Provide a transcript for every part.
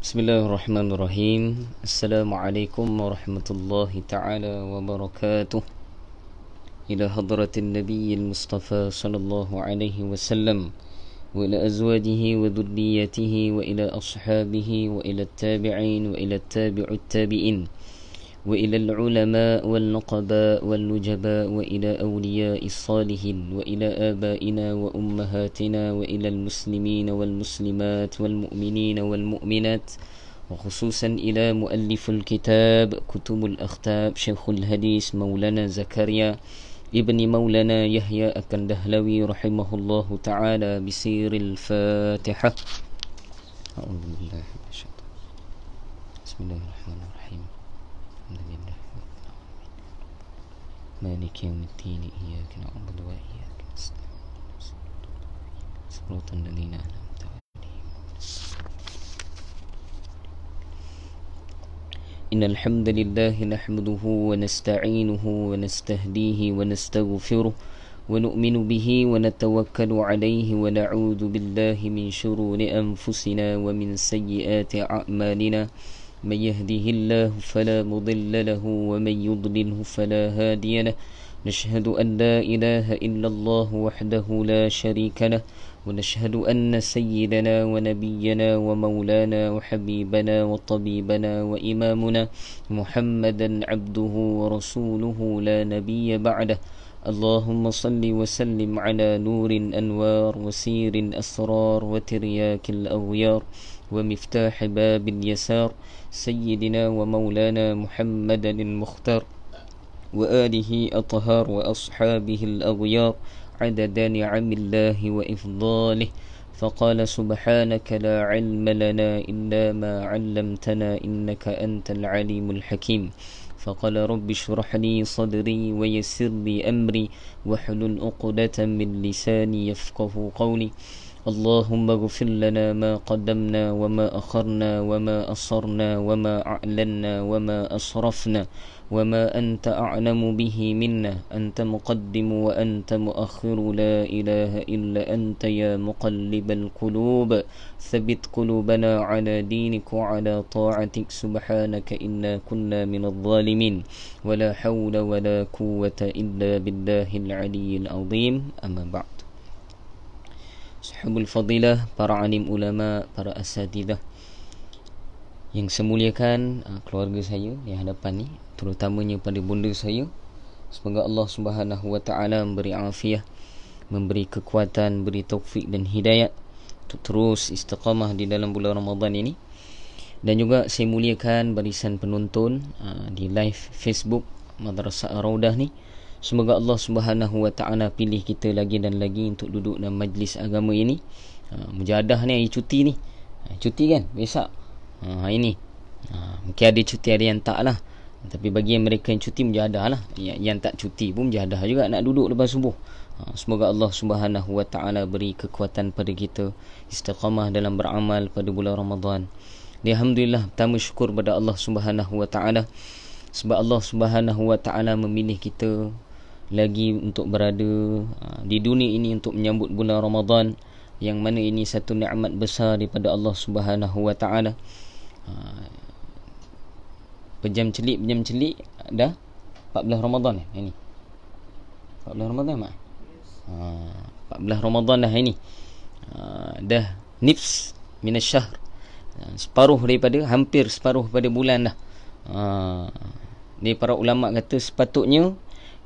Bismillahirrahmanirrahim. Assalamualaikum warahmatullahi ta'ala wabarakatuh. Ila hadratin nabiyil mustafa sallallahu alaihi wasallam wa ila azwajihi wa dhurriyyatihi wa ila ashabihi wa ila tabi'in wa ila tabi'ut tabi'in wa ila al-ulama wal nuqaba wal nujaba wa ila awliya'is salihin wa ila abaina wa ummahatina wa ila al-muslimina wal muslimat wal mu'minina wal mu'minat وخصوصا إلى مؤلف الكتاب كتب الأختاب شيخ الحديث مولانا زكريا ابن مولانا يحيى الكندهلوي رحمه الله تعالى بسير الفاتحة. أعوذ بالله من الشيطان. بسم الله الرحمن الرحيم. الحمد لله مالك يوم الدين إياك نعبد وإياك نستعين صراط الذين أنعمت عليهم. إن الحمد لله نحمده ونستعينه ونستهديه ونستغفره ونؤمن به ونتوكل عليه ونعوذ بالله من شرور أنفسنا ومن سيئات أعمالنا من يهده الله فلا مضل له ومن يضلله فلا هادي له نشهد أن لا إله إلا الله وحده لا شريك له ونشهد أن سيدنا ونبينا ومولانا وحبيبنا وطبيبنا وإمامنا محمدا عبده ورسوله لا نبي بعده. اللهم صل وسلم على نور أنوار وسير أسرار وترياك الأغيار ومفتاح باب اليسار سيدنا ومولانا محمدا المختار وآله أطهار وأصحابه الأغيار عدد نعم الله وإفضاله. فقال سبحانك لا علم لنا إلا ما علمتنا إنك أنت العليم الحكيم. فقال رب اشرح لي صدري ويسر لي أمري واحلل عقدة من لساني يفقه قولي. اللهم اغفر لنا ما قدمنا وما أخرنا وما أسررنا وما أعلنا وما أسرفنا وما أنت أعلم به منا أنت مقدم وأنت مؤخر لا إله إلا أنت يا مقلب القلوب ثبت قلوبنا على دينك وعلى طاعتك سبحانك إنا كنا من الظالمين ولا حول ولا قوة إلا بالله العلي العظيم. أما بعد. Sahabul fadilah, para alim ulama, para asatidah yang saya muliakan, keluarga saya di hadapan ni, terutamanya pada bunda saya. Semoga Allah Subhanahu wa taala memberi afiah, memberi kekuatan, beri taufik dan hidayah untuk terus istiqamah di dalam bulan Ramadan ini. Dan juga saya muliakan barisan penonton di live Facebook Madrasah Ar-Raudah ni. Semoga Allah Subhanahu wa taala pilih kita lagi dan lagi untuk duduk dalam majlis agama ini. Mujahadah ni hari cuti ni. Cuti kan besok. Ini. Mungkin ada cuti, ada yang tak lah. Tapi bagi mereka yang cuti, mujahadah lah. Yang tak cuti pun mujahadah juga nak duduk lepas subuh. Semoga Allah Subhanahu wa taala beri kekuatan pada kita, istiqamah dalam beramal pada bulan Ramadan. Alhamdulillah, pertama syukur pada Allah Subhanahu wa taala sebab Allah Subhanahu wa taala memilih kita lagi untuk berada di dunia ini untuk menyambut bulan Ramadan, yang mana ini satu nikmat besar daripada Allah Subhanahu wa taala. Pejam celik dah 14 Ramadan ini. 14 Ramadan mak. 14 Ramadan dah ini. Dah nifs minasyahr. Separuh daripada, hampir separuh pada bulan dah. Ni para ulama kata sepatutnya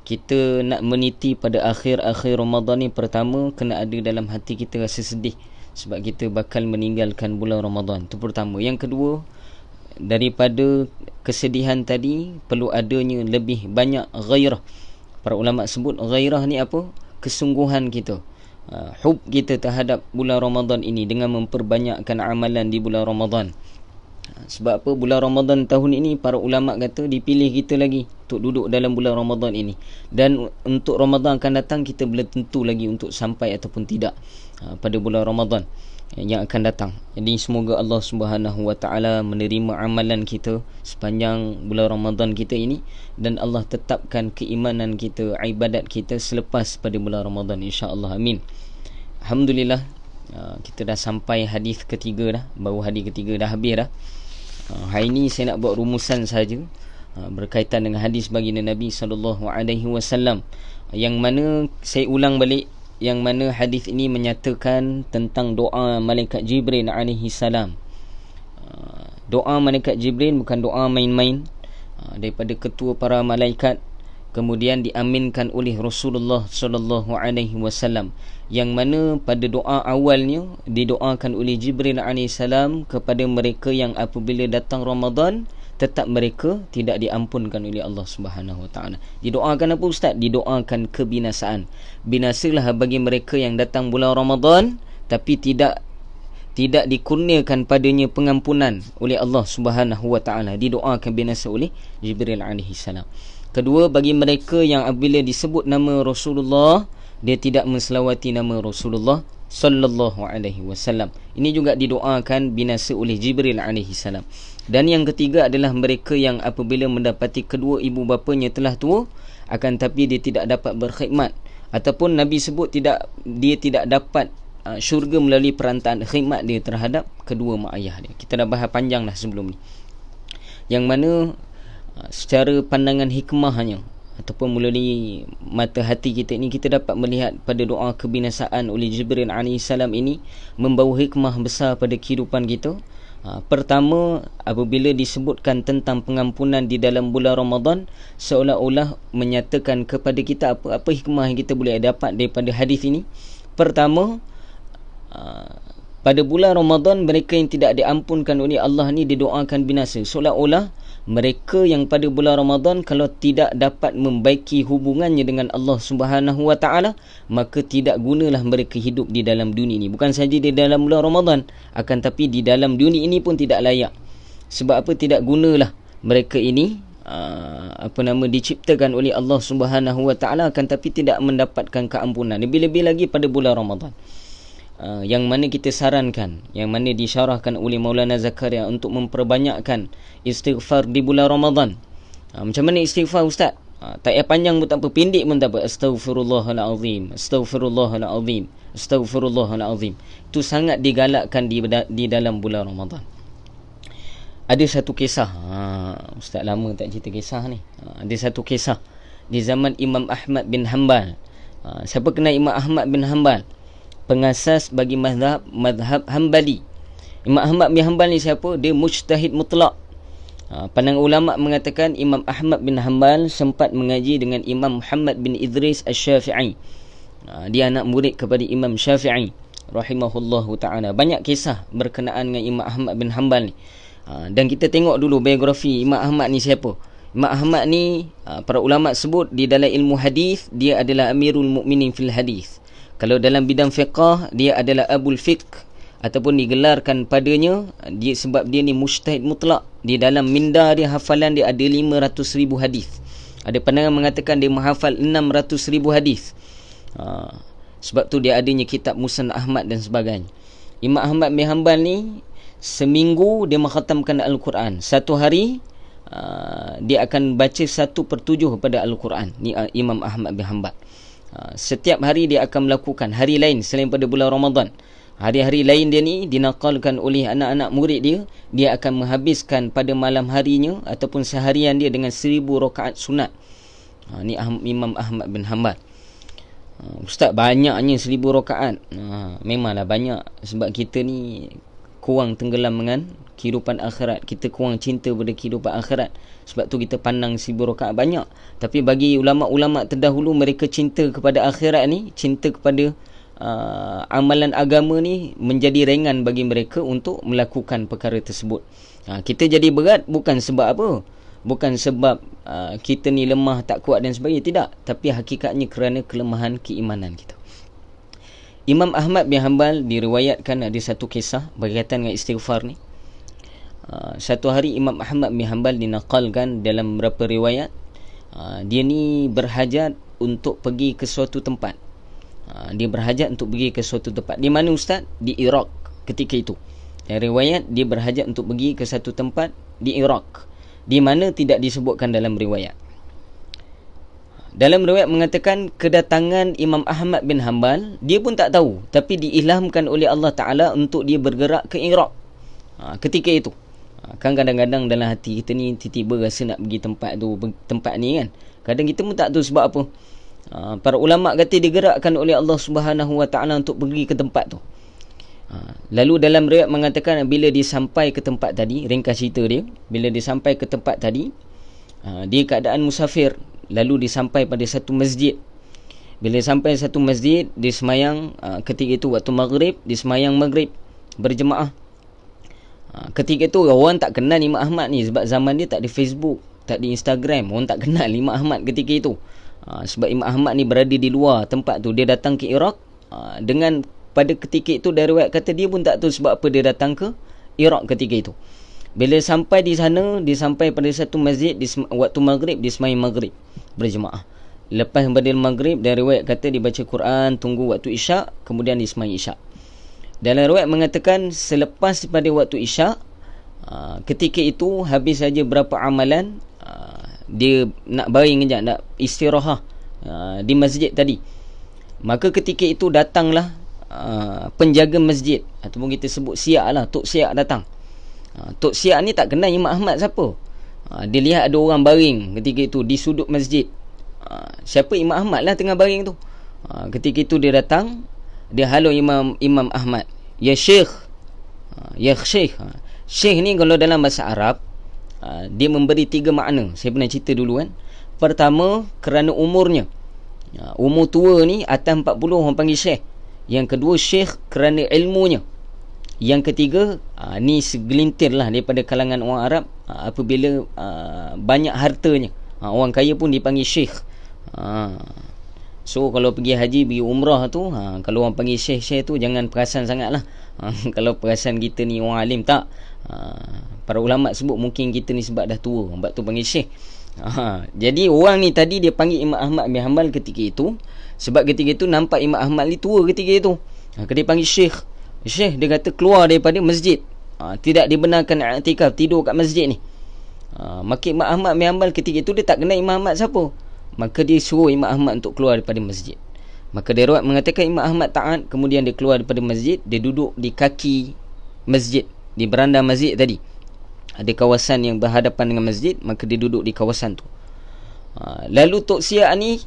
kita nak meniti pada akhir-akhir Ramadan ni, pertama kena ada dalam hati kita rasa sedih sebab kita bakal meninggalkan bulan Ramadan. Itu pertama. Yang kedua, daripada kesedihan tadi perlu adanya lebih banyak ghairah. Para ulama sebut ghairah ni apa? Kesungguhan kita, hub kita terhadap bulan Ramadan ini dengan memperbanyakkan amalan di bulan Ramadan. Sebab apa? Bulan Ramadan tahun ini para ulama kata dipilih kita lagi untuk duduk dalam bulan Ramadan ini. Dan untuk Ramadan akan datang kita belum tentu lagi untuk sampai ataupun tidak pada bulan Ramadan yang akan datang. Jadi semoga Allah Subhanahu wa taala menerima amalan kita sepanjang bulan Ramadan kita ini, dan Allah tetapkan keimanan kita, ibadat kita selepas pada bulan Ramadan, insya-Allah. Amin. Alhamdulillah. Kita dah sampai hadis ketiga dah. Baru hadis ketiga dah habis dah. Hari ini saya nak buat rumusan saja berkaitan dengan hadis baginda Nabi SAW, yang mana saya ulang balik, yang mana hadis ini menyatakan tentang doa malaikat Jibril alaihi salam. Doa malaikat Jibril bukan doa main-main, daripada ketua para malaikat, kemudian diaminkan oleh Rasulullah sallallahu alaihi wasallam, yang mana pada doa awalnya didoakan oleh Jibril alaihi salam kepada mereka yang apabila datang Ramadan tetap mereka tidak diampunkan oleh Allah Subhanahu wa taala. Didoakan apa ustaz? Didoakan kebinasaan. Binasalah bagi mereka yang datang bulan Ramadan tapi tidak dikurniakan padanya pengampunan oleh Allah Subhanahu wa taala. Didoakan binasa oleh Jibril alaihi salam. Kedua, bagi mereka yang apabila disebut nama Rasulullah dia tidak menselawati nama Rasulullah sallallahu alaihi wasallam. Ini juga didoakan binasa oleh Jibril alaihi salam. Dan yang ketiga adalah mereka yang apabila mendapati kedua ibu bapanya telah tua akan tapi dia tidak dapat berkhidmat, ataupun Nabi sebut dia tidak dapat syurga melalui perantaraan khidmat dia terhadap kedua mak ayah dia. Kita dah bahas panjang dah sebelum ni, yang mana secara pandangan hikmahnya ataupun melalui mata hati kita ini, kita dapat melihat pada doa kebinasaan oleh Jibril AS ini membawa hikmah besar pada kehidupan kita. Pertama, apabila disebutkan tentang pengampunan di dalam bulan Ramadan, seolah-olah menyatakan kepada kita apa hikmah yang kita boleh dapat daripada hadis ini. Pertama, pada bulan Ramadan mereka yang tidak diampunkan oleh Allah ni didoakan binasa, seolah-olah mereka yang pada bulan Ramadan kalau tidak dapat membaiki hubungannya dengan Allah Subhanahu wa taala, maka tidak gunalah mereka hidup di dalam dunia ini. Bukan saja di dalam bulan Ramadan, akan tapi di dalam dunia ini pun tidak layak. Sebab apa? Tidak gunalah mereka ini diciptakan oleh Allah Subhanahu wa taala, akan tapi tidak mendapatkan keampunan. Lebih-lebih lagi pada bulan Ramadan. Yang mana kita sarankan, yang mana disyarahkan oleh Maulana Zakaria untuk memperbanyakkan istighfar di bulan Ramadan. Macam mana istighfar ustaz? Tak payah panjang pun tak apa, pendek pun tak apa. Astaghfirullahalazim, astaghfirullahalazim, astaghfirullahalazim. Itu sangat digalakkan di dalam bulan Ramadan. Ada satu kisah, ustaz lama tak cerita kisah ni. Ada satu kisah di zaman Imam Ahmad bin Hanbal. Siapa kenal Imam Ahmad bin Hanbal? Pengasas bagi mazhab Hanbali. Imam Ahmad bin Hanbal ni siapa? Dia mujtahid mutlak. Pandangan ulama mengatakan Imam Ahmad bin Hanbal sempat mengaji dengan Imam Muhammad bin Idris Asy-Syafi'i. Dia anak murid kepada Imam Syafi'i rahimahullahu taala. Banyak kisah berkenaan dengan Imam Ahmad bin Hanbal ni. Dan kita tengok dulu biografi Imam Ahmad ni siapa. Imam Ahmad ni para ulama sebut di dalam ilmu hadis dia adalah Amirul Mukminin fil hadis. Kalau dalam bidang fiqah dia adalah Abul Fiqh, ataupun digelarkan padanya dia sebab dia ni mujtahid mutlak. Di dalam minda dia, hafalan dia ada 500,000 hadis. Ada pandangan mengatakan dia menghafal 600,000 hadis. Sebab tu dia adanya kitab Musnad Ahmad dan sebagainya. Imam Ahmad bin Hanbal ni seminggu dia mengkhatamkan Al-Quran. Satu hari dia akan baca 1/7 pada Al-Quran. Ni Imam Ahmad bin Hanbal. Setiap hari dia akan melakukan, hari lain selain pada bulan Ramadan, hari-hari lain dia ni dinakalkan oleh anak-anak murid dia, dia akan menghabiskan pada malam harinya ataupun seharian dia dengan 1000 rakaat sunat. Ni Imam Ahmad bin Hanbal. Ustaz, banyaknya 1000 rakaat. Memanglah banyak, sebab kita ni kurang tenggelam dengan kehidupan akhirat. Kita kurang cinta pada kehidupan akhirat. Sebab tu kita pandang 1000 rakaat banyak. Tapi bagi ulama-ulama terdahulu, mereka cinta kepada akhirat ni, cinta kepada amalan agama ni menjadi ringan bagi mereka untuk melakukan perkara tersebut. Kita jadi berat bukan sebab apa? Bukan sebab kita ni lemah, tak kuat dan sebagainya. Tidak. Tapi hakikatnya kerana kelemahan keimanan kita. Imam Ahmad bin Hanbal diriwayatkan ada satu kisah berkaitan dengan istighfar ni. Satu hari Imam Ahmad bin Hanbal dinakalkan dalam beberapa riwayat, dia ni berhajat untuk pergi ke suatu tempat. Dia berhajat untuk pergi ke suatu tempat. Di mana ustaz? Di Iraq ketika itu. Riwayat dia berhajat untuk pergi ke satu tempat di Iraq, di mana tidak disebutkan dalam riwayat. Dalam riwayat mengatakan kedatangan Imam Ahmad bin Hanbal, dia pun tak tahu, tapi diilhamkan oleh Allah Ta'ala untuk dia bergerak ke Iraq ketika itu. Kan kadang-kadang dalam hati kita ni tiba-tiba rasa nak pergi tempat tu, tempat ni kan. Kadang kita pun tak tahu sebab apa. Para ulama kata digerakkan oleh Allah Subhanahu Wa Ta'ala untuk pergi ke tempat tu. Lalu dalam riwayat mengatakan bila dia sampai ke tempat tadi, ringkas cerita dia, bila dia sampai ke tempat tadi, dia keadaan musafir. Lalu dia sampai pada satu masjid. Bila sampai satu masjid, dia semayang ketika itu waktu maghrib, dia semayang maghrib berjemaah. Ketika itu orang tak kenal Imam Ahmad ni, sebab zaman dia tak ada Facebook, tak ada Instagram. Orang tak kenal Imam Ahmad ketika itu. Sebab Imam Ahmad ni berada di luar tempat tu. Dia datang ke Iraq dengan pada ketika itu dari riwayat kata dia pun tak tahu sebab apa dia datang ke Iraq ketika itu. Bila sampai di sana, dia sampai pada satu masjid waktu maghrib, dia semayang maghrib berjemaah. Lepas pada maghrib, dari riwayat kata dia baca Quran, tunggu waktu isyak, kemudian dia semayang isyak. Dalam riwayat mengatakan selepas pada waktu isyak, ketika itu habis saja berapa amalan, dia nak baring kejap, nak istirahat di masjid tadi. Maka ketika itu datanglah penjaga masjid, ataupun kita sebut siak lah, Tok Siak datang. Tok Siak ni tak kenal Imam Ahmad siapa. Dia lihat ada orang baring ketika itu di sudut masjid. Siapa? Imam Ahmad lah tengah baring tu. Ketika itu dia datang, dia halo Imam Ahmad, ya Syekh. Ya Syekh. Syekh ni kalau dalam bahasa Arab, dia memberi 3 makna. Saya pernah cerita dulu kan. Pertama, kerana umurnya. Umur tua ni atas 40 orang panggil Syekh. Yang kedua, Syekh kerana ilmunya. Yang ketiga, ni segelintir lah daripada kalangan orang Arab, apabila banyak hartanya. Orang kaya pun dipanggil Syekh. So kalau pergi haji, pergi umrah tu, kalau orang panggil Syekh-Syekh tu jangan perasan sangat lah. Kalau perasan kita ni orang alim, tak. Para ulama sebut mungkin kita ni sebab dah tua, sebab tu panggil Syekh. Jadi orang ni tadi dia panggil Imam Ahmad bin Hanbal ketika itu, sebab ketika itu nampak Imam Ahmad ni tua ketika itu. Dia panggil Syekh. Syekh, dia kata keluar daripada masjid, tidak dibenarkan i'tikaf, tidur kat masjid ni. Maka Imam Ahmad bin Hanbal ketika itu dia tak kenal Imam Ahmad siapa. Maka dia suruh Imam Ahmad untuk keluar daripada masjid. Maka dia riwayat mengatakan Imam Ahmad taat, kemudian dia keluar daripada masjid, dia duduk di kaki masjid, di beranda masjid tadi. Ada kawasan yang berhadapan dengan masjid, maka dia duduk di kawasan tu. Lalu Tok Siak ni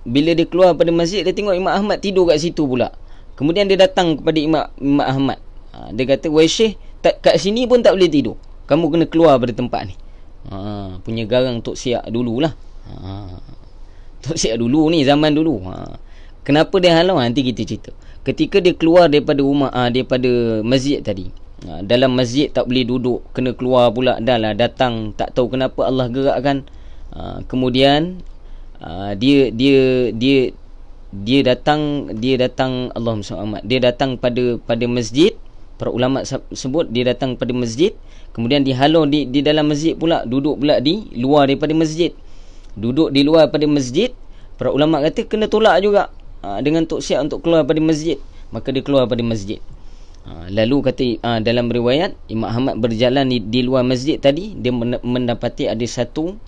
bila dia keluar daripada masjid, dia tengok Imam Ahmad tidur kat situ pula. Kemudian dia datang kepada Imam Ahmad. Dia kata, "Wahai Syekh, kat sini pun tak boleh tidur. Kamu kena keluar dari tempat ni." Punya garang Tok Siak dululah. Tok Siak dulu ni, zaman dulu. Kenapa dia halau? Nanti kita cerita. Ketika dia keluar daripada rumah, daripada masjid tadi, dalam masjid tak boleh duduk, kena keluar pula. Dah lah datang, tak tahu kenapa Allah gerakkan. Kemudian dia datang Allahumma salli, dia datang pada masjid. Para ulama sebut dia datang pada masjid, kemudian dihalau di dalam masjid pula, duduk pula di luar daripada masjid. Duduk di luar pada masjid. Para ulama kata kena tolak juga dengan Tok Siak untuk keluar pada masjid. Maka dia keluar pada masjid. Lalu kata dalam riwayat, Imam Ahmad berjalan di luar masjid tadi, dia mendapati ada satu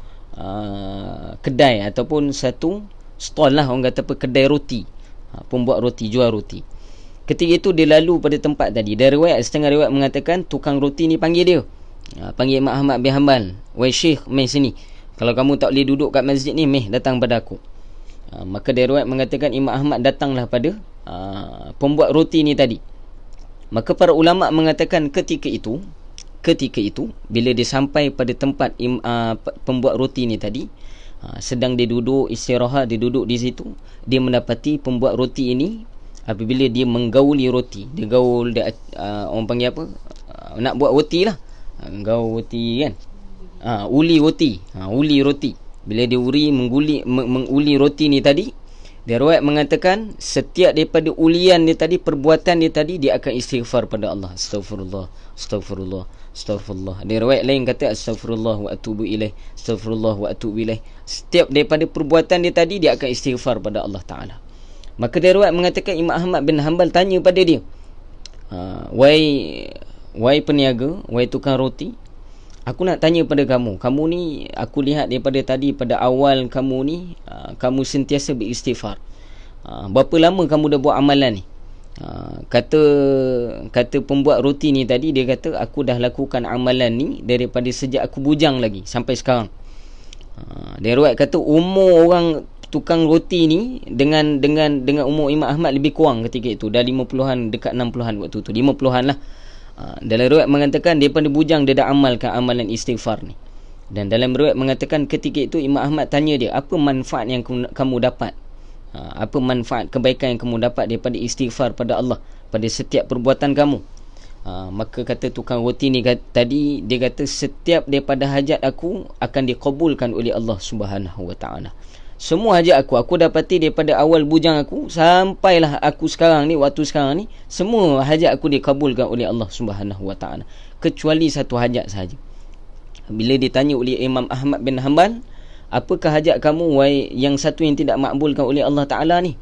kedai ataupun satu stall lah, orang kata apa, kedai roti, pembuat roti, jual roti. Ketika itu dia lalu pada tempat tadi. Dari riwayat, setengah riwayat mengatakan tukang roti ni panggil dia, panggil Imam Ahmad bin Hanbal, "Wahai Syekh, mai sini. Kalau kamu tak boleh duduk kat masjid ni, meh datang pada aku." Maka dari riwayat mengatakan Imam Ahmad datanglah pada pembuat roti ni tadi. Maka para ulama mengatakan ketika itu bila dia sampai pada tempat pembuat roti ni tadi, sedang dia duduk istirahat, dia duduk di situ, dia mendapati pembuat roti ini apabila dia menggauli roti, dia gaul, dia orang panggil apa, nak buat roti lah, gaul roti kan, uli roti, uli roti. Bila dia menguli roti ni tadi, dia riwayat mengatakan setiap daripada ulian dia tadi, perbuatan dia tadi, dia akan istighfar pada Allah. Astaghfirullah, astaghfirullah, astaghfirullah. Dia riwayat lain kata astaghfirullah wa atubu ilaih, astaghfirullah wa atubu ilaih. Setiap daripada perbuatan dia tadi, dia akan istighfar pada Allah Ta'ala. Maka dia riwayat mengatakan Imam Ahmad bin Hanbal tanya pada dia, wahai peniaga, wahai tukang roti, aku nak tanya pada kamu. Kamu ni, aku lihat daripada tadi, pada awal kamu ni, kamu sentiasa beristighfar. Berapa lama kamu dah buat amalan ni? Kata pembuat roti ni tadi, dia kata aku dah lakukan amalan ni daripada sejak aku bujang lagi sampai sekarang. Dia riwayat kata umur orang tukang roti ni dengan umur Imam Ahmad lebih kurang ketika itu, dah 50-an dekat 60-an waktu tu, 50-an lah. Dalam riwayat mengatakan daripada bujang dia dah amalkan amalan istighfar ni. Dan dalam riwayat mengatakan ketika itu Imam Ahmad tanya dia, apa manfaat yang kamu dapat? Apa manfaat kebaikan yang kamu dapat daripada istighfar pada Allah pada setiap perbuatan kamu? Maka kata tukang roti ni tadi, dia kata setiap daripada hajat aku akan dikabulkan oleh Allah Subhanahu Wa Taala. Semua hajat aku dapati daripada awal bujang aku sampailah aku sekarang ni, waktu sekarang ni, semua hajat aku dikabulkan oleh Allah Subhanahu Wa Taala, kecuali satu hajat sahaja. Bila ditanya oleh Imam Ahmad bin Hanbal, apakah hajat kamu yang satu yang tidak makbulkan oleh Allah Ta'ala ni?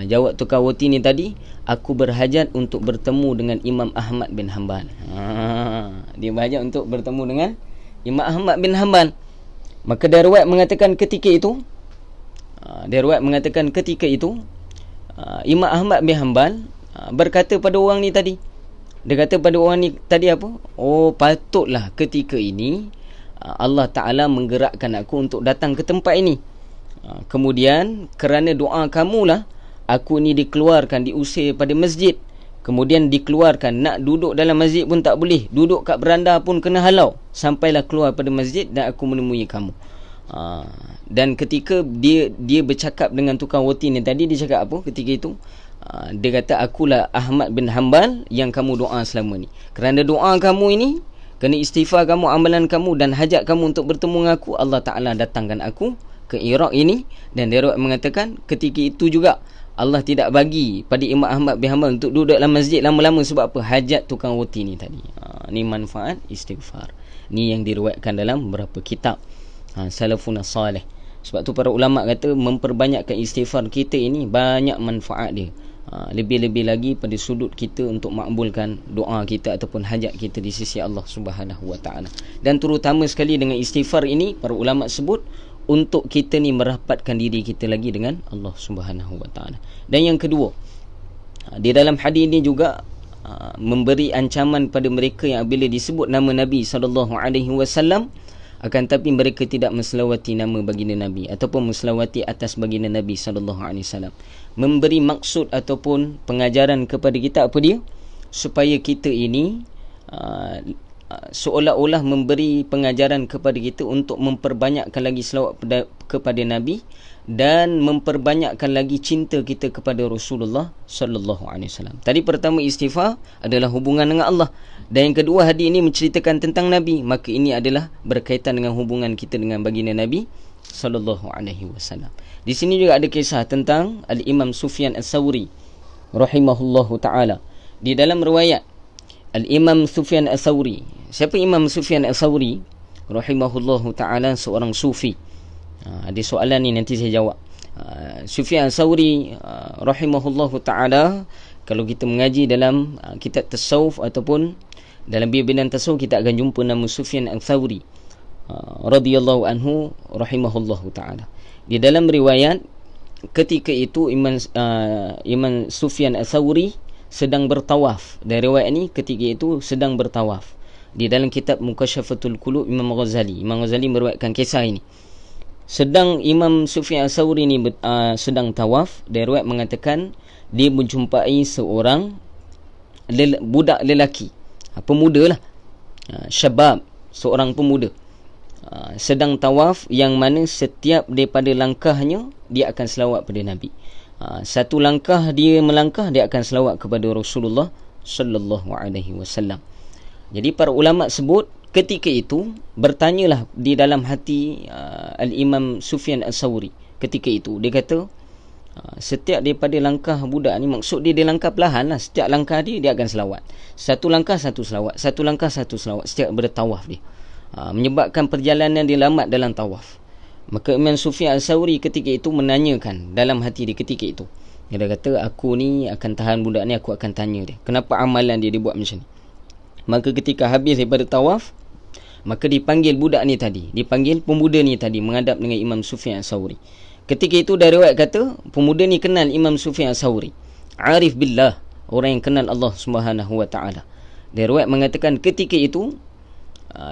Jawab tukar roti ni tadi, aku berhajat untuk bertemu dengan Imam Ahmad bin Hanbal. Dia berhajat untuk bertemu dengan Imam Ahmad bin Hanbal. Maka dia riwayat mengatakan ketika itu, Imam Ahmad bin Hanbal berkata pada orang ni tadi. Dia kata pada orang ni tadi apa? Oh, patutlah ketika ini Allah Ta'ala menggerakkan aku untuk datang ke tempat ini. Kemudian kerana doa kamulah aku ni dikeluarkan, diusir pada masjid. Kemudian dikeluarkan, nak duduk dalam masjid pun tak boleh, duduk kat beranda pun kena halau. Sampailah keluar pada masjid dan aku menemui kamu. Dan ketika dia bercakap dengan tukang roti ni tadi, dia cakap apa ketika itu? Dia kata, akulah Ahmad bin Hanbal yang kamu doa selama ni. Kerana doa kamu ini, kerana istighfar kamu, amalan kamu dan hajat kamu untuk bertemu dengan aku, Allah Ta'ala datangkan aku ke Iraq ini. Dan dia mengatakan ketika itu juga Allah tidak bagi pada Imam Ahmad bin Hanbal untuk duduk dalam masjid lama-lama. Sebab apa? Hajat tukang roti ni tadi. Ni manfaat istighfar. Ni yang diriwayatkan dalam beberapa kitab salafun salih. Sebab tu para ulama kata memperbanyakkan istighfar kita ini banyak manfaat dia. Lebih-lebih lagi pada sudut kita untuk makbulkan doa kita ataupun hajat kita di sisi Allah Subhanahu Wa Taala. Dan terutama sekali dengan istighfar ini, para ulama sebut untuk kita ni merapatkan diri kita lagi dengan Allah Subhanahu Wa Taala. Dan yang kedua, di dalam hadis ini juga memberi ancaman pada mereka yang bila disebut nama Nabi SAW, akan tapi mereka tidak menselawati nama baginda Nabi ataupun menselawati atas baginda Nabi SAW. Memberi maksud ataupun pengajaran kepada kita apa dia? Supaya kita ini seolah-olah memberi pengajaran kepada kita untuk memperbanyakkan lagi selawat kepada Nabi dan memperbanyakkan lagi cinta kita kepada Rasulullah sallallahu alaihi wasallam. Tadi pertama istighfar adalah hubungan dengan Allah, dan yang kedua hadis ini menceritakan tentang Nabi, maka ini adalah berkaitan dengan hubungan kita dengan baginda Nabi sallallahu alaihi wasallam. Di sini juga ada kisah tentang Al-Imam Sufyan Ats-Tsauri rahimahullahu taala. Di dalam riwayat Al-Imam Sufyan Ats-Tsauri, siapa Imam Sufyan Ats-Tsauri rahimahullahu taala? Seorang sufi. Ada soalan ni nanti saya jawab. Sufyan Ats-Tsauri rahimahullahu taala, kalau kita mengaji dalam kitab tasawuf ataupun dalam bidang tasawuf, kita akan jumpa nama Sufyan Ats-Tsauri radhiyallahu anhu rahimahullahu taala. Di dalam riwayat ketika itu Imam Sufyan Ats-Tsauri sedang bertawaf. Dan riwayat ni ketika itu sedang bertawaf. Di dalam kitab Mukasyafatul Qulub Imam Ghazali meriwayatkan kisah ini. Sedang Imam Sufyan Ats-Tsauri ni sedang tawaf, dan riwayat mengatakan dia menjumpai seorang budak lelaki, pemuda lah, syabab, seorang pemuda, sedang tawaf, yang mana setiap daripada langkahnya dia akan selawat pada Nabi. Satu langkah dia melangkah, dia akan selawat kepada Rasulullah sallallahu alaihi wasallam. Jadi para ulama sebut ketika itu bertanyalah di dalam hati Al-Imam Sufyan Ats-Tsauri ketika itu. Dia kata setiap daripada langkah budak ni, maksud dia langkah perlahan lah. Setiap langkah dia akan selawat. Satu langkah satu selawat, satu langkah satu selawat setiap bertawaf dia. Menyebabkan perjalanan dia lambat dalam tawaf. Maka Imam Sufyan Ats-Tsauri ketika itu menanyakan dalam hati dia ketika itu. Dia kata, aku ni akan tahan budak ni, aku akan tanya dia kenapa amalan dia buat macam ni. Maka ketika habis daripada tawaf, Maka dipanggil budak ni tadi, dipanggil pemuda ni tadi menghadap dengan Imam Sufyan Ats-Tsauri. Ketika itu dari riwayat kata pemuda ni kenal Imam Sufyan Ats-Tsauri, arif billah, orang yang kenal Allah Subhanahu wa taala. Dari riwayat mengatakan ketika itu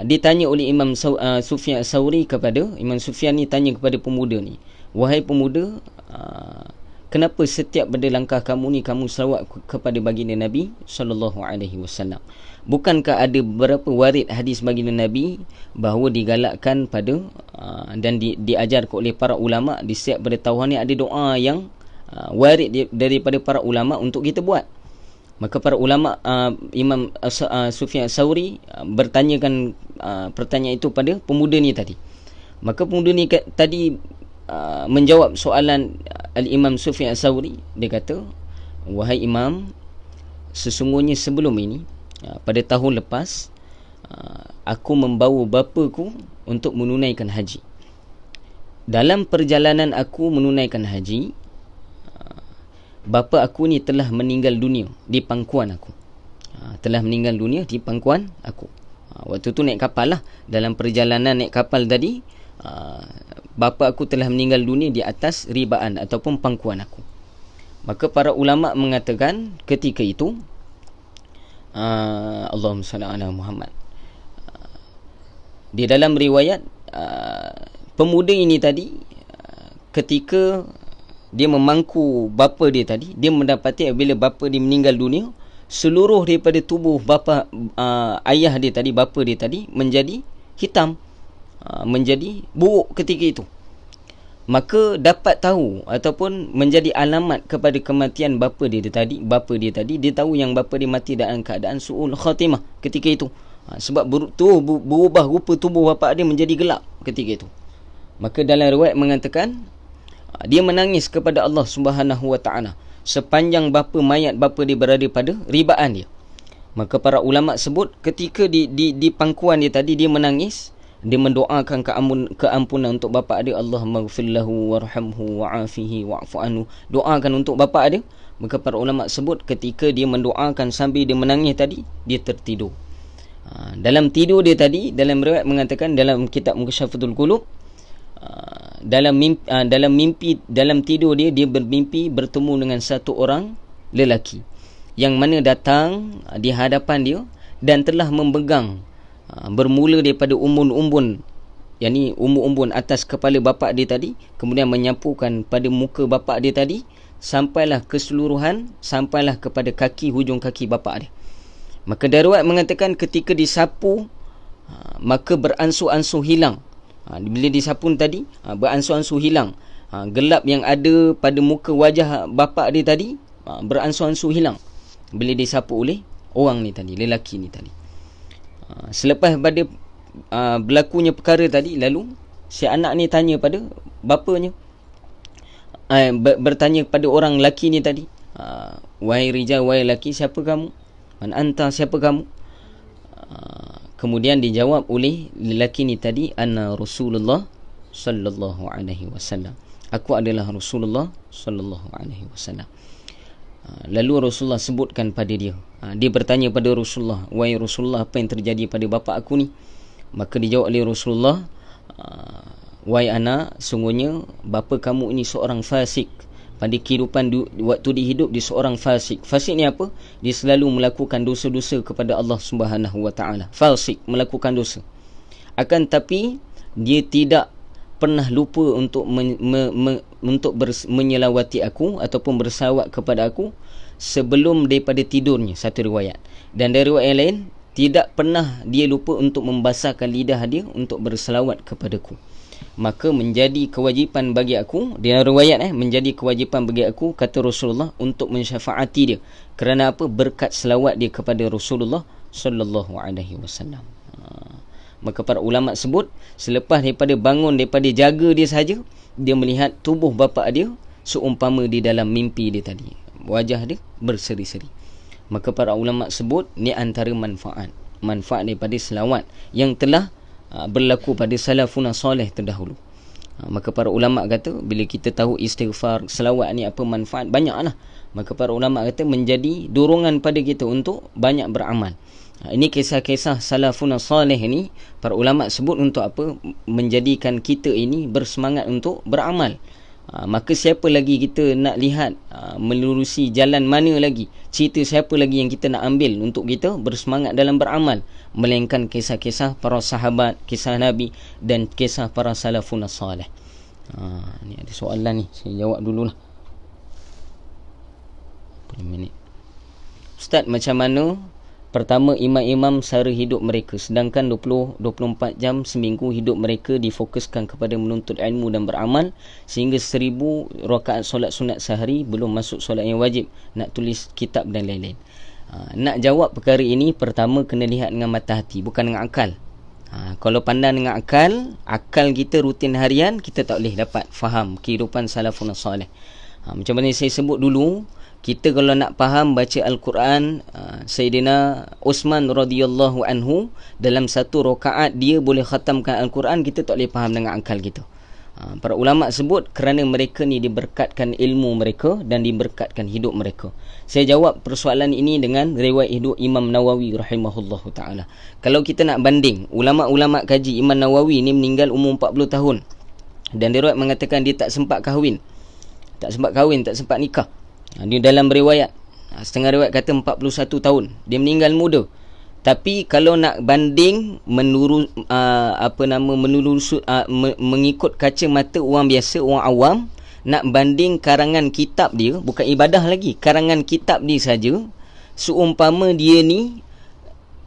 ditanya oleh Imam Sufyan Ats-Tsauri kepada Imam Sufyan ni, tanya kepada pemuda ni, wahai pemuda, kenapa setiap pada langkah kamu ni kamu selawat kepada baginda Nabi sallallahu alaihi wasallam? Bukankah ada beberapa warid hadis baginda Nabi bahawa digalakkan pada dan diajarkan oleh para ulama di setiap pada tahun ni ada doa yang warid daripada para ulama untuk kita buat. Maka para ulama, Imam Sufyan Ats-Tsauri bertanyakan pertanyaan itu pada pemuda ni tadi. Maka pemuda ni tadi menjawab soalan Al-Imam Sufyan Ats-Tsauri. Dia kata, wahai Imam, sesungguhnya sebelum ini, pada tahun lepas, aku membawa bapaku untuk menunaikan haji. Dalam perjalanan aku menunaikan haji, bapa aku ni telah meninggal dunia di pangkuan aku. Telah meninggal dunia di pangkuan aku. Waktu tu naik kapal lah. Dalam perjalanan naik kapal tadi, bapa aku telah meninggal dunia di atas ribaan ataupun pangkuan aku. Maka para ulama mengatakan ketika itu, Allahumma salli ala Muhammad, di dalam riwayat pemuda ini tadi ketika dia memangku bapa dia tadi, dia mendapati bila bapa dia meninggal dunia, seluruh daripada tubuh bapa ayah dia tadi, bapa dia tadi menjadi hitam, menjadi buruk ketika itu. Maka dapat tahu ataupun menjadi alamat kepada kematian bapa dia tadi. Bapa dia tadi, dia tahu yang bapa dia mati dalam keadaan su'ul khatimah ketika itu. Sebab berubah rupa tubuh bapa dia menjadi gelap ketika itu. Maka dalam riwayat mengatakan dia menangis kepada Allah Subhanahu wa taala sepanjang mayat bapa dia berada pada ribaan dia. Maka para ulama sebut ketika di pangkuan dia tadi dia menangis, dia mendoakan keampunan untuk bapa dia. Allahumma ighfirlahu warhamhu wa'afihi wa'fu anhu. Doakan untuk bapa dia. Maka para ulama sebut ketika dia mendoakan sambil dia menangis tadi, dia tertidur. Dalam tidur dia tadi, dalam riwayat mengatakan dalam kitab Mukhtasarul Qulub, dalam tidur dia bermimpi bertemu dengan satu orang lelaki yang mana datang di hadapan dia dan telah memegang bermula daripada umbun-umbun, yakni umbun-umbun atas kepala bapa dia tadi, kemudian menyapukan pada muka bapa dia tadi sampailah keseluruhan, sampailah kepada hujung kaki bapa dia. Maka darurat mengatakan ketika disapu, maka beransur-ansur hilang. Bila disapu tadi, beransur-ansur hilang. Gelap yang ada pada muka wajah bapa dia tadi beransur-ansur hilang bila disapu oleh orang ni tadi, lelaki ni tadi. Selepas pada berlakunya perkara tadi, lalu si anak ni tanya pada bapanya, bertanya kepada orang lelaki ni tadi, wahai rijal, wahai lelaki, siapa kamu? Man anta, siapa kamu? Kemudian dijawab oleh lelaki ni tadi, anna Rasulullah sallallahu alaihi wasallam. Aku adalah Rasulullah sallallahu alaihi wasallam. Lalu Rasulullah sebutkan pada dia. Dia bertanya pada Rasulullah, wahai Rasulullah, apa yang terjadi pada bapa aku ni? Maka dijawab oleh Rasulullah, wahai anak, sungguhnya bapa kamu ini seorang fasik. Pada kehidupan waktu dia hidup, dia seorang fasik. Fasik ni apa? Dia selalu melakukan dosa-dosa kepada Allah Subhanahu wa taala. Fasik, melakukan dosa. Akan tapi dia tidak pernah lupa untuk menyelawati aku ataupun bersalawat kepada aku sebelum daripada tidurnya, satu riwayat. Dan dari riwayat yang lain, tidak pernah dia lupa untuk membasahkan lidah dia untuk bersalawat kepadaku. Maka menjadi kewajipan bagi aku, dia riwayat menjadi kewajipan bagi aku, kata Rasulullah, untuk mensyafaati dia. Kerana apa? Berkat selawat dia kepada Rasulullah sallallahu alaihi wasallam. Maka para ulama sebut, selepas daripada bangun, daripada jaga dia sahaja, dia melihat tubuh bapa dia seumpama di dalam mimpi dia tadi. Wajah dia berseri-seri. Maka para ulama sebut, ni antara manfaat daripada selawat yang telah berlaku pada salafuna soleh terdahulu. Maka para ulama kata, bila kita tahu istighfar, selawat ni apa manfaat, banyaklah. Maka para ulama kata menjadi dorongan pada kita untuk banyak beramal. Ini kisah-kisah salafun salih ni, para ulama sebut untuk apa? Menjadikan kita ini bersemangat untuk beramal. Maka siapa lagi kita nak lihat melurusi jalan mana lagi, cerita siapa lagi yang kita nak ambil untuk kita bersemangat dalam beramal, melainkan kisah-kisah para sahabat, kisah Nabi dan kisah para salafun salih. Ni ada soalan ni, saya jawab dululah. 10 minit. Ustaz, macam mana pertama imam-imam sara hidup mereka, sedangkan 20-24 jam seminggu hidup mereka difokuskan kepada menuntut ilmu dan beramal, sehingga 1000 rakaat solat sunat sehari, belum masuk solat yang wajib, nak tulis kitab dan lain-lain. Nak jawab perkara ini, pertama kena lihat dengan mata hati, bukan dengan akal. Kalau pandang dengan akal kita rutin harian, kita tak boleh dapat faham kehidupan salafun salih. Macam mana saya sebut dulu, kita kalau nak faham baca Al-Quran, Sayyidina Uthman radhiyallahu anhu dalam satu rakaat dia boleh khatamkan Al-Quran, kita tak boleh faham dengan akal kita. Para ulama sebut kerana mereka ni diberkatkan ilmu mereka dan diberkatkan hidup mereka. Saya jawab persoalan ini dengan riwayat hidup Imam Nawawi rahimahullahu ta'ala. Kalau kita nak banding, ulama-ulama kaji, Imam Nawawi ni meninggal umur 40 tahun. Dan riwayat mengatakan dia tak sempat kahwin, tak sempat nikah. Dia dalam riwayat, setengah riwayat kata 41 tahun. Dia meninggal muda. Tapi kalau nak banding mengikut kacamata orang biasa, orang awam, nak banding karangan kitab dia, bukan ibadah lagi, karangan kitab dia saja, seumpama dia ni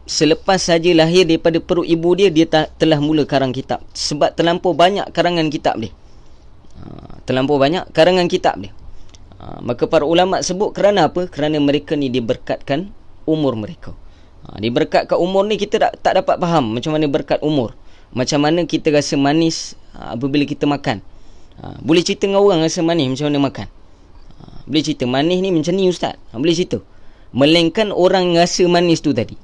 selepas saja lahir daripada perut ibu dia, dia telah mula karang kitab. Sebab terlampau banyak karangan kitab dia. Maka para ulama sebut kerana apa? Kerana mereka ni diberkatkan umur mereka. Diberkatkan umur ni kita tak dapat faham macam mana berkat umur. Macam mana kita rasa manis apabila kita makan. Boleh cerita dengan orang rasa manis macam mana makan. Boleh cerita manis ni macam ni ustaz. Boleh cerita. Melainkan orang rasa manis tu tadi.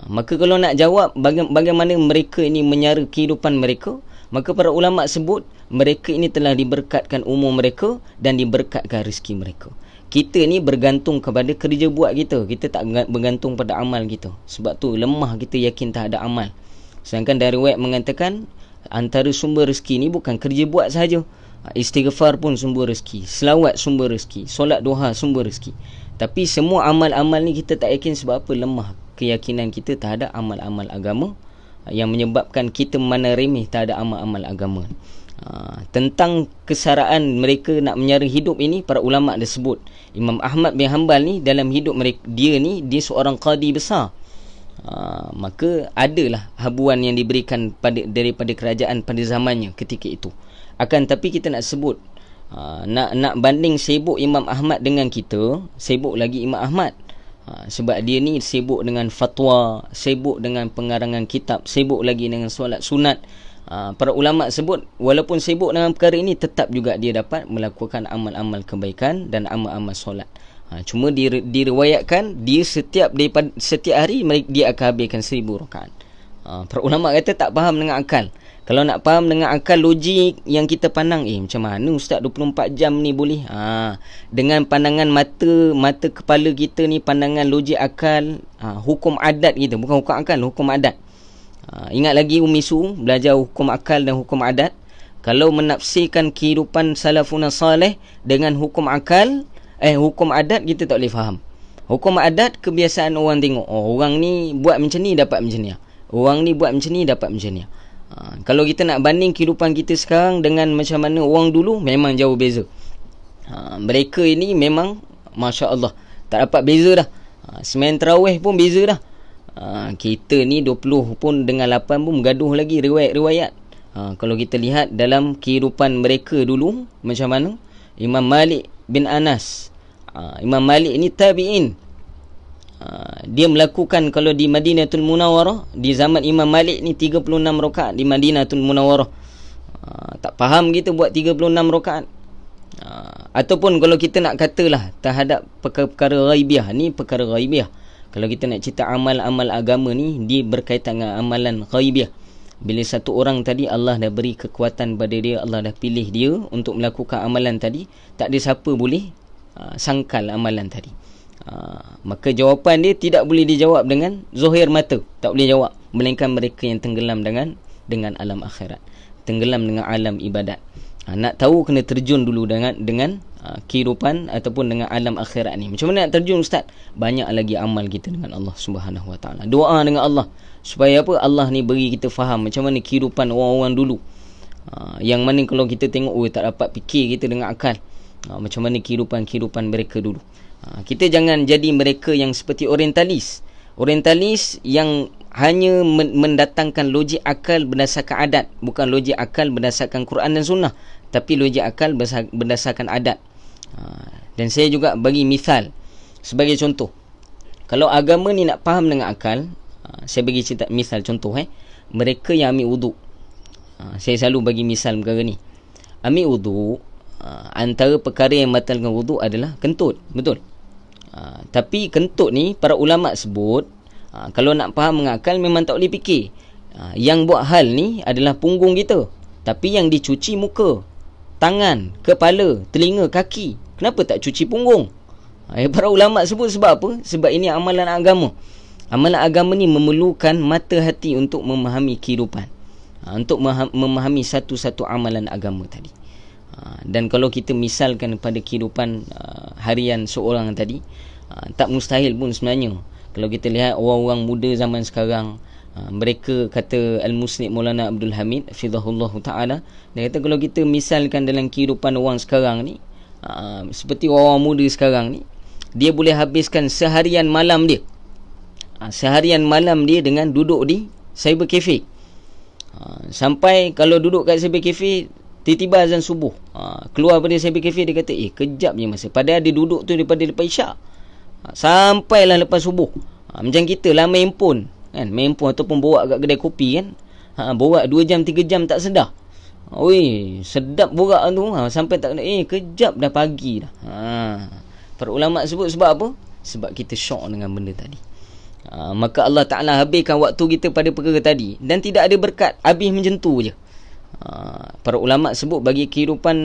Maka kalau nak jawab bagaimana mereka ini menyara kehidupan mereka, maka para ulama sebut mereka ini telah diberkatkan umur mereka dan diberkatkan rezeki mereka. Kita ni bergantung kepada kerja buat kita. Kita tak bergantung pada amal kita. Sebab tu lemah kita yakin tak ada amal. Sedangkan dari riwayat mengatakan antara sumber rezeki ni bukan kerja buat sahaja. Istighfar pun sumber rezeki, selawat sumber rezeki, solat duha sumber rezeki. Tapi semua amal-amal ni kita tak yakin sebab apa? Lemah keyakinan kita tak ada amal-amal agama, yang menyebabkan kita mana remeh tak ada amal-amal agama. Tentang kesaraan mereka nak menyara hidup ini, para ulama ada sebut. Imam Ahmad bin Hanbal ni dalam hidup mereka, dia seorang qadi besar. Maka adalah habuan yang diberikan daripada kerajaan pada zamannya ketika itu. Akan tapi kita nak sebut, nak banding sibuk Imam Ahmad dengan kita, sibuk lagi Imam Ahmad. Sebab dia ni sibuk dengan fatwa, sibuk dengan pengarangan kitab, sibuk lagi dengan solat sunat. Para ulama sebut walaupun sibuk dengan perkara ini, tetap juga dia dapat melakukan amal-amal kebaikan dan amal-amal solat. Cuma diriwayatkan dia setiap hari dia akan habiskan 1000 rakaat. Para ulama kata tak faham dengan akal. Kalau nak faham dengan akal logik yang kita pandang, macam mana ustaz 24 jam ni boleh? Dengan pandangan mata kepala kita ni, pandangan logik akal, hukum adat kita, bukan hukum akal, hukum adat. Ingat lagi Umi Su belajar hukum akal dan hukum adat. Kalau menafsirkan kehidupan salafun salih dengan hukum akal, hukum adat, kita tak boleh faham. Hukum adat kebiasaan orang tengok, orang ni buat macam ni dapat macam ni. Orang ni buat macam ni dapat macam ni. Kalau kita nak banding kehidupan kita sekarang dengan macam mana orang dulu, memang jauh beza. Mereka ini memang Masya Allah tak dapat beza dah. Sembahyang tarawih pun beza dah. Kita ni 20 pun dengan 8 pun bergaduh lagi riwayat-riwayat. Kalau kita lihat dalam kehidupan mereka dulu macam mana, Imam Malik bin Anas, Imam Malik ni tabi'in. Dia melakukan, kalau di Madinatul Munawwarah, di zaman Imam Malik ni 36 rakaat di Madinatul Munawwarah. Tak faham kita buat 36 rakaat. Ataupun kalau kita nak katalah terhadap perkara ghaibiah, ni perkara ghaibiah. Kalau kita nak cerita amal-amal agama ni, dia berkaitan dengan amalan ghaibiah. Bila satu orang tadi Allah dah beri kekuatan pada dia, Allah dah pilih dia untuk melakukan amalan tadi, tak ada siapa boleh sangkal amalan tadi. Maka jawapan dia tidak boleh dijawab dengan zahir mata, tak boleh jawab, melainkan mereka yang tenggelam dengan alam akhirat, tenggelam dengan alam ibadat. Nak tahu kena terjun dulu dengan kehidupan ataupun dengan alam akhirat ni. Macam mana nak terjun, ustaz? Banyak lagi amal kita dengan Allah Subhanahu Wa Taala. Doa dengan Allah supaya apa? Allah ni beri kita faham macam mana kehidupan orang-orang dulu. Yang mana kalau kita tengok, tak dapat fikir kita dengan akal. Macam mana kehidupan mereka dulu. Kita jangan jadi mereka yang seperti orientalis yang hanya mendatangkan logik akal berdasarkan adat, bukan logik akal berdasarkan Quran dan Sunnah, tapi logik akal berdasarkan adat. Dan saya juga bagi misal sebagai contoh. Kalau agama ni nak faham dengan akal, saya bagi cerita misal contoh. Mereka yang ambil wuduk, saya selalu bagi misal perkara ni. Ambil wuduk, antara perkara yang membatalkan wuduk adalah kentut, betul? Tapi kentut ni para ulama sebut, kalau nak faham dengan akal memang tak boleh fikir. Yang buat hal ni adalah punggung kita, tapi yang dicuci muka, tangan, kepala, telinga, kaki. Kenapa tak cuci punggung? Para ulama sebut sebab apa? Sebab ini amalan agama. Amalan agama ni memerlukan mata hati untuk memahami kehidupan, untuk memahami satu-satu amalan agama tadi. Dan kalau kita misalkan pada kehidupan harian seorang tadi, tak mustahil pun sebenarnya. Kalau kita lihat orang-orang muda zaman sekarang, mereka kata Al-Musnid Maulana Abdul Hamid Hafizahullah Ta'ala, dia kata kalau kita misalkan dalam kehidupan orang sekarang ni, seperti orang muda sekarang ni, dia boleh habiskan seharian malam dia dengan duduk di cyber cafe. Sampai kalau duduk kat cyber cafe, tiba-tiba azan subuh, keluar pada cyber cafe, dia kata kejap je masa, padahal dia duduk tu daripada lepas isyak sampailah lepas subuh. Macam kita lah main handphone kan, main handphone ataupun borak kat kedai kopi kan, borak 2 jam 3 jam tak sedar. Sedap borak tu, sampai tak kena kejap dah pagi dah. Para ulama sebut sebab apa? Sebab kita syok dengan benda tadi. Maka Allah Ta'ala habiskan waktu kita pada perkara tadi, dan tidak ada berkat, habis macam tu je. Para ulama sebut bagi kehidupan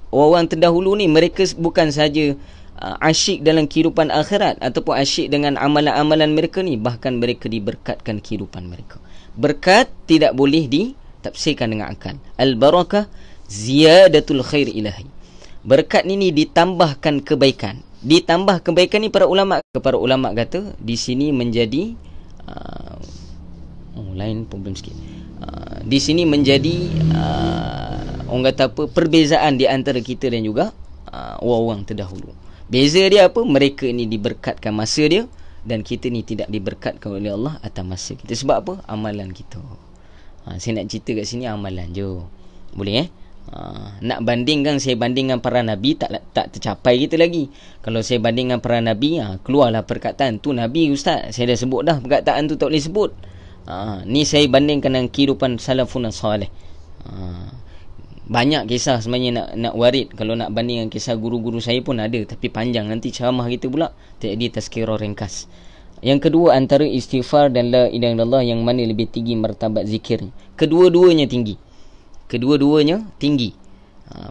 orang terdahulu ni, mereka bukan saja asyik dalam kehidupan akhirat ataupun asyik dengan amalan-amalan mereka ni, bahkan mereka diberkatkan kehidupan mereka. Berkat tidak boleh ditafsirkan dengan akal. Al-barakah ziyadatul khair ilahi. Berkat ni ditambahkan kebaikan. Ditambah kebaikan ni para ulama kata di sini menjadi lain problem sikit. Di sini menjadi orang kata apa, perbezaan di antara kita dan juga orang-orang terdahulu. Beza dia apa? Mereka ni diberkatkan masa dia, dan kita ni tidak diberkatkan oleh Allah atas masa kita. Sebab apa? Amalan kita. Saya nak cerita kat sini amalan je. Boleh nak bandingkan, saya bandingkan para nabi, tak tercapai kita lagi. Kalau saya bandingkan para nabi, keluarlah perkataan tu nabi, ustaz. Saya dah sebut dah perkataan tu tak boleh sebut. Ni saya bandingkan dengan kehidupan salafun salih. Banyak kisah sebenarnya nak warid. Kalau nak bandingkan kisah guru-guru saya pun ada, tapi panjang nanti ceramah kita pula. Jadi tazkirah ringkas. Yang kedua, antara istighfar dan la ilaha illallah, yang mana lebih tinggi martabat zikir? Kedua-duanya tinggi.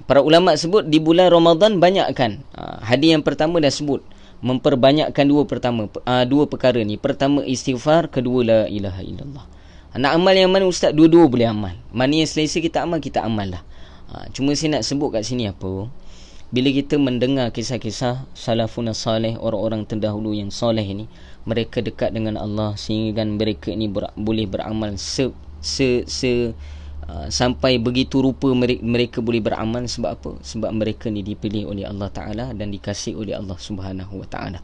Para ulama sebut di bulan Ramadan banyakkan. Hadis yang pertama dah sebut, memperbanyakkan dua perkara ni. Pertama istighfar, kedua la ilaha illallah. Nak amal yang mana ustaz? Dua-dua boleh amal. Mana yang selesa kita amal lah. Cuma saya nak sebut kat sini apa, bila kita mendengar kisah-kisah salafun salih, orang-orang terdahulu yang soleh ni, mereka dekat dengan Allah sehingga mereka ni boleh beramal sampai begitu rupa mereka boleh beramal. Sebab apa? Sebab mereka ni dipilih oleh Allah Ta'ala dan dikasih oleh Allah Subhanahu Wa Ta'ala.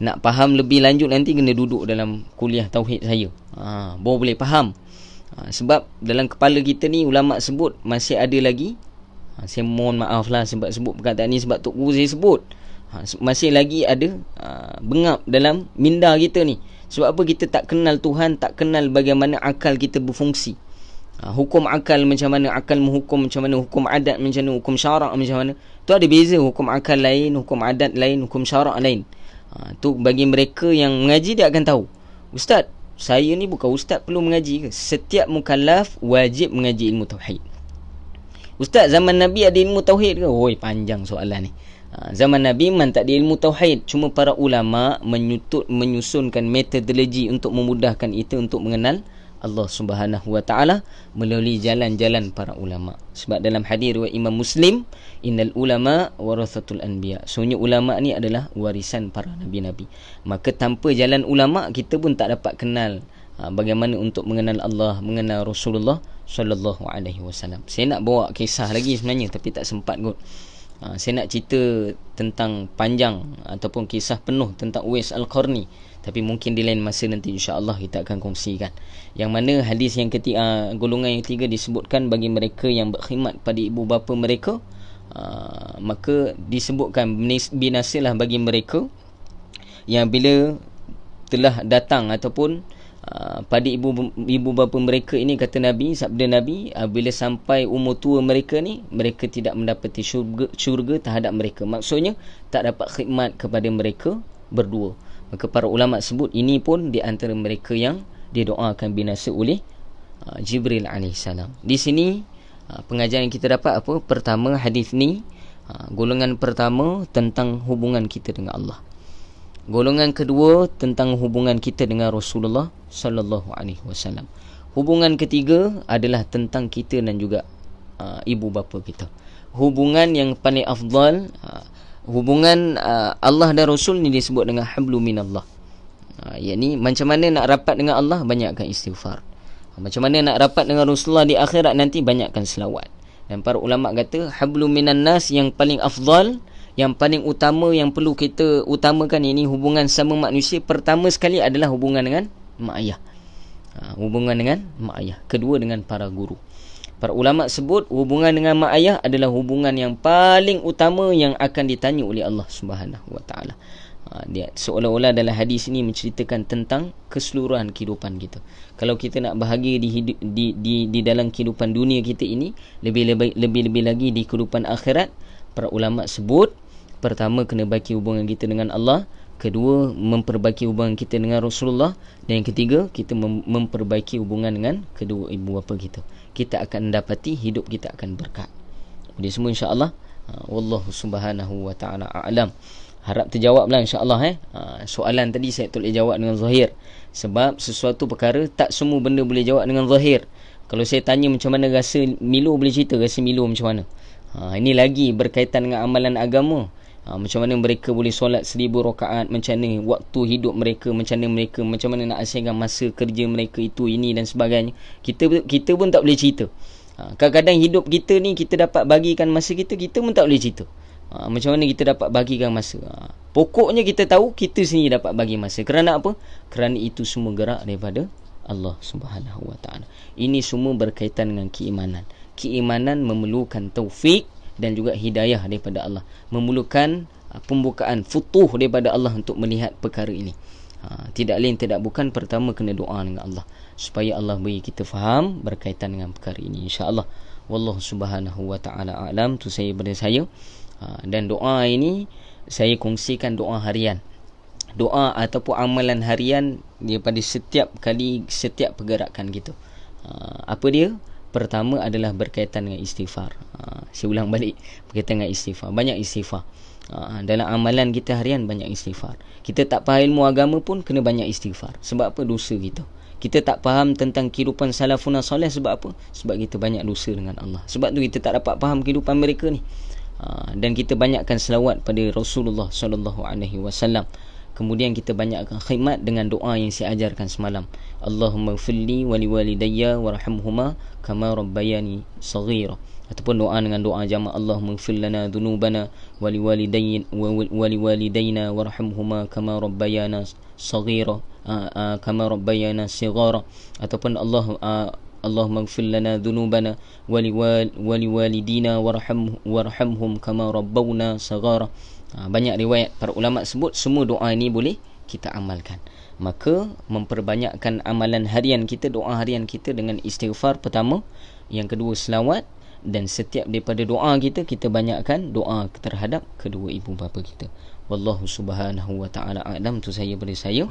Nak faham lebih lanjut nanti kena duduk dalam kuliah tauhid saya, baru boleh faham. Sebab dalam kepala kita ni ulama sebut masih ada lagi, saya mohon maaf lah sebab sebut perkataan ni, sebab Tok Guru saya sebut, masih lagi ada bengap dalam minda kita ni. Sebab apa? Kita tak kenal Tuhan, tak kenal bagaimana akal kita berfungsi. Hukum akal macam mana, akal menghukum macam mana, hukum adat macam mana, hukum syarak macam mana. Tu ada beza, hukum akal lain, hukum adat lain, hukum syarak lain. Tu bagi mereka yang mengaji, dia akan tahu. Ustaz, saya ni bukan ustaz perlu mengaji ke? Setiap mukallaf wajib mengaji ilmu tauhid. Ustaz, zaman Nabi ada ilmu tauhid ke? Panjang soalan ni. Zaman Nabi memang tak ada ilmu tauhid, cuma para ulama menyusunkan metodologi untuk memudahkan itu untuk mengenal Allah Subhanahu wa taala melalui jalan-jalan para ulama. Sebab dalam hadis riwayat Imam Muslim, innal ulama warathatul anbiya. Sebenarnya ulama ni adalah warisan para nabi-nabi. Maka tanpa jalan ulama kita pun tak dapat kenal bagaimana untuk mengenal Allah, mengenal Rasulullah sallallahu alaihi wasallam. Saya nak bawa kisah lagi sebenarnya tapi tak sempat kot. Saya nak cerita tentang panjang ataupun kisah penuh tentang Uwais Al-Qarni, tapi mungkin di lain masa nanti insya-Allah kita akan kongsikan. Yang mana hadis yang ketiga, golongan yang ketiga disebutkan bagi mereka yang berkhidmat pada ibu bapa mereka, maka disebutkan binasalah bagi mereka yang bila telah datang ataupun pada ibu bapa mereka ini, kata Nabi, sabda Nabi, bila sampai umur tua mereka ni, mereka tidak mendapati syurga terhadap mereka. Maksudnya tak dapat khidmat kepada mereka berdua. Maka para ulama sebut ini pun di antara mereka yang didoakan binasa oleh Jibril alaihissalam. Di sini pengajaran yang kita dapat apa? Pertama, hadis ni golongan pertama tentang hubungan kita dengan Allah. Golongan kedua tentang hubungan kita dengan Rasulullah sallallahu alaihi wasallam. Hubungan ketiga adalah tentang kita dan juga ibu bapa kita. Hubungan yang paling afdal, hubungan Allah dan Rasul ni disebut dengan hablu minallah. Yakni macam mana nak rapat dengan Allah, banyakkan istighfar. Macam mana nak rapat dengan Rasulullah di akhirat nanti, banyakkan selawat. Dan para ulama kata hablu minan nas yang paling afdal, yang paling utama, yang perlu kita utamakan ini hubungan sama manusia, pertama sekali adalah hubungan dengan mak ayah. Hubungan dengan mak ayah. Kedua dengan para guru. Para ulama sebut hubungan dengan mak ayah adalah hubungan yang paling utama yang akan ditanya oleh Allah Subhanahu wa taala. Dia seolah-olah dalam hadis ini menceritakan tentang keseluruhan kehidupan kita. Kalau kita nak bahagia di dalam kehidupan dunia kita ini, lebih lagi di kehidupan akhirat, para ulama sebut pertama kena baiki hubungan kita dengan Allah, kedua memperbaiki hubungan kita dengan Rasulullah, dan yang ketiga kita memperbaiki hubungan dengan kedua ibu bapa kita. Kita akan dapati hidup kita akan berkat. Jadi semua insya-Allah. Wallahu subhanahu wa ta'ala a'lam. Harap terjawablah insya-Allah. Soalan tadi saya tak boleh jawab dengan zahir, sebab sesuatu perkara tak semua benda boleh jawab dengan zahir. Kalau saya tanya macam mana rasa Milo, boleh cerita rasa Milo macam mana. Ini lagi berkaitan dengan amalan agama. Macam mana mereka boleh solat 1000 rakaat, macam mana waktu hidup mereka, macam mana nak asingkan masa kerja mereka itu, ini dan sebagainya. Kita pun tak boleh cerita. Kadang-kadang hidup kita ni kita dapat bagikan masa kita pun tak boleh cerita. Macam mana kita dapat bagikan masa. Pokoknya kita tahu kita sendiri dapat bagi masa. Kerana apa? Kerana itu semua gerak daripada Allah Subhanahu wa taala. Ini semua berkaitan dengan keimanan. Keimanan memerlukan taufik dan juga hidayah daripada Allah, memerlukan pembukaan futuh daripada Allah untuk melihat perkara ini. Tidak lain tidak bukan, pertama kena doa dengan Allah supaya Allah beri kita faham berkaitan dengan perkara ini, insya-Allah. Wallahu subhanahu wa ta'ala a'lam. Tu saya pada saya. Dan doa ini saya kongsikan doa harian, doa ataupun amalan harian daripada setiap pergerakan kita. Apa dia? Pertama adalah berkaitan dengan istighfar. Saya ulang balik, berkaitan dengan istighfar. Banyak istighfar. Dalam amalan kita harian banyak istighfar. Kita tak faham ilmu agama pun kena banyak istighfar. Sebab apa? Dosa kita. Kita tak faham tentang kehidupan salafun soleh. Sebab apa? Sebab kita banyak dosa dengan Allah. Sebab tu kita tak dapat faham kehidupan mereka ni. Dan kita banyakkan selawat pada Rasulullah sallallahu alaihi wasallam. Kemudian kita banyakkan khidmat dengan doa yang saya ajarkan semalam. Allahumma ighfirli wa liwalidayya warhamhuma kama rabbayani saghira. Ataupun doa dengan doa jama', Allahumma ighfir lana dhunubana wa liwalidayna warhamhuma kama rabbayana saghira, kama rabbayana sighara. Ataupun Allahumma ighfir lana dhunubana wa liwalidina warhamhum kama rabbawna saghara. Banyak riwayat para ulama sebut semua doa ini boleh kita amalkan. Maka memperbanyakkan amalan harian kita, doa harian kita dengan istighfar pertama, yang kedua selawat, dan setiap daripada doa kita banyakkan doa terhadap kedua ibu bapa kita. Wallahu subhanahu wa ta'ala a'lam. Tu saya pada saya.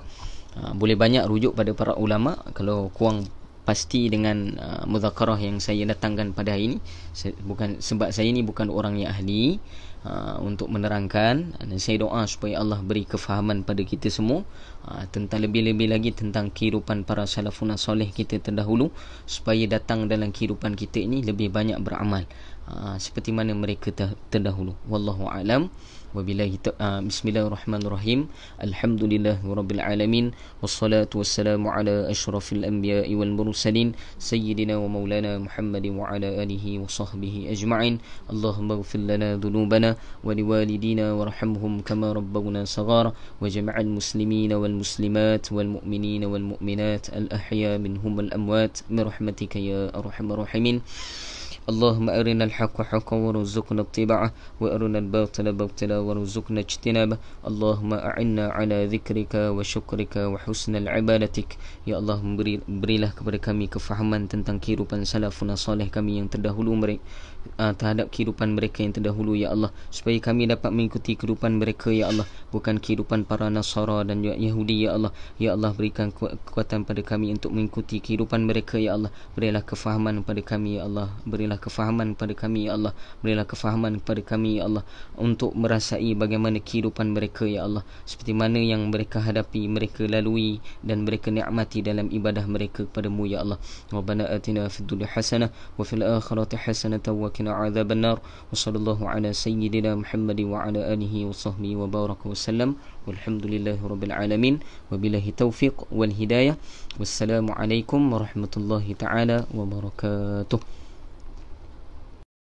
Boleh banyak rujuk pada para ulama. Kalau kurang pasti dengan mudzakarah yang saya datangkan pada hari ini. Bukan sebab saya ni bukan orang yang ahli untuk menerangkan, dan saya doa supaya Allah beri kefahaman pada kita semua tentang lebih-lebih lagi tentang kehidupan para salafun soleh kita terdahulu, supaya datang dalam kehidupan kita ini lebih banyak beramal seperti mana mereka terdahulu. Wallahu a'lam. Wabillahi bismillahirrahmanirrahim. Alhamdulillahirabbil alamin wassalatu wassalamu ala asyrafil anbiya'i wal mursalin sayyidina wa maulana Muhammadin wa ala alihi wa sahbihi ajma'in. Allahumma ighfir lana dhunubana wa liwalidina warhamhum kama rabbawna saghara wa jama'al muslimina wal muslimat wal mu'minina wal mu'minat al ahya minhum wal amwat bi rahmatika ya arhamar rahimin. اللهم أرنا الحق حقا وارزقنا اتباعه وأرنا الباطل باطلا وارزقنا اجتنابه. اللهم أعنا على ذكرك وشكرك وحسن عبادتك. Ya Allah, berilah kepada kami kefahaman tentang kehidupan salafun salih kami yang terdahulu terhadap kehidupan mereka yang terdahulu ya Allah, supaya kami dapat mengikuti kehidupan mereka ya Allah, bukan kehidupan para Nasara dan Yahudi ya Allah. Ya Allah, berikan kekuatan pada kami untuk mengikuti kehidupan mereka ya Allah. Berilah kefahaman pada kami ya Allah. Berilah kefahaman pada kami ya Allah. Berilah kefahaman kepada kami ya Allah untuk merasai bagaimana kehidupan mereka ya Allah, seperti mana yang mereka hadapi, mereka lalui dan mereka nikmati dalam ibadah mereka kepadamu ya Allah. Rabbana atina fid dunya hasanah wa fil akhirati hasanah wa qina adzabannar. Wa sallallahu ala sayyidina Muhammad wa ala alihi wa sahbihi wa baraka wa sallam. Walhamdulillahi rabbil alamin. Wabillahi taufiq wal hidayah. Wassalamu alaikum warahmatullahi taala wabarakatuh.